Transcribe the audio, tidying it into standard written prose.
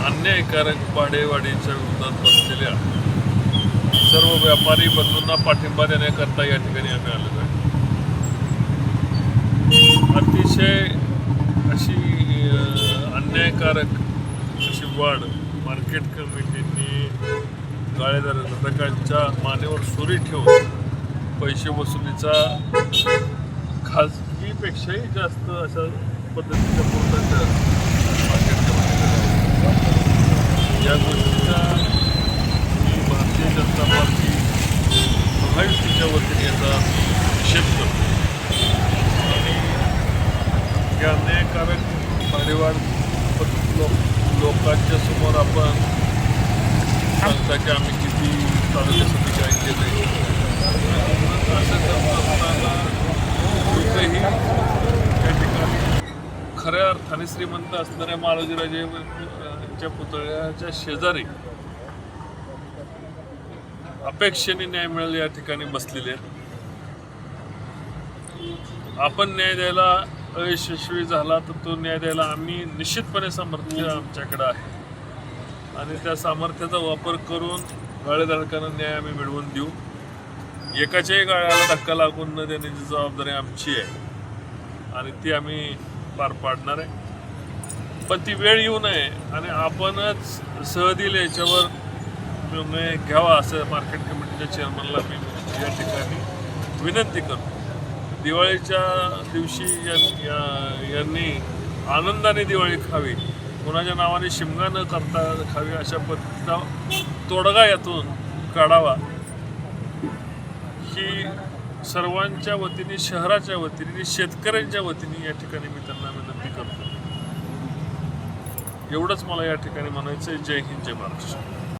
अन्यायकारक भाडेवाढीच्या विरोधात बसलेल्या सर्व व्यापारी बंधूंना पाठिंबा देण्याकरता या ठिकाणी आम्ही आलेलो आहे. अतिशय अशी अन्यायकारक अशी वाढ मार्केट कमिटींनी गाळेधारकांच्या मानेवर सुरी ठेवून पैसे वसुलीचा खाजगीपेक्षाही जास्त अशा पद्धतीच्या पूर्ण मार्केट कमिटीला या गोष्टीचा मी भारतीय जनता पार्टी महायुतीच्या वतीने याचा निषेध करतो आणि या अन्यायकारक भाडेवाढ लोकांच्या समोर आपण सांगता की आम्ही किती तालुक्यासाठी काय केलं असं करत असताना लोकही त्या ठिकाणी खऱ्या अर्थाने श्रीमंत असणाऱ्या मालोजीराजेंच्या पुतळ्याच्या शेजारी अपेक्षेने न्याय मिळेल या ठिकाणी बसलेले आहेत. आपण न्याय द्यायला अयशस्वी झाला तर तो न्याय द्यायला आम्ही निश्चितपणे सामर्थ्य आमच्याकडे आहे आणि त्या सामर्थ्याचा वापर करून गाळेधारकांना न्याय आम्ही मिळवून देऊ. एकाच्याही गाळ्याला धक्का लागून न देण्याची जबाबदारी आमची आहे आणि ती आम्ही पार पाडणार आहे. पण ती वेळ येऊ नये आणि आपणच सहदिल याच्यावर निर्णय घ्यावा असं मार्केट कमिटीच्या चेअरमनला मी या ठिकाणी विनंती करतो. दिवाळीच्या दिवशी यांनी आनंदाने दिवाळी खावी, कोणाच्या नावाने शिमगा न करता खावी अशा पद्धतीचा तोडगा यातून काढावा ही सर्वांच्या वतीने, शहराच्या वतीने आणि शेतकऱ्यांच्या वतीने या ठिकाणी मी त्यांना विनंती करतो. एवढंच मला या ठिकाणी म्हणायचं आहे. जय हिंद, जय महाराष्ट्र.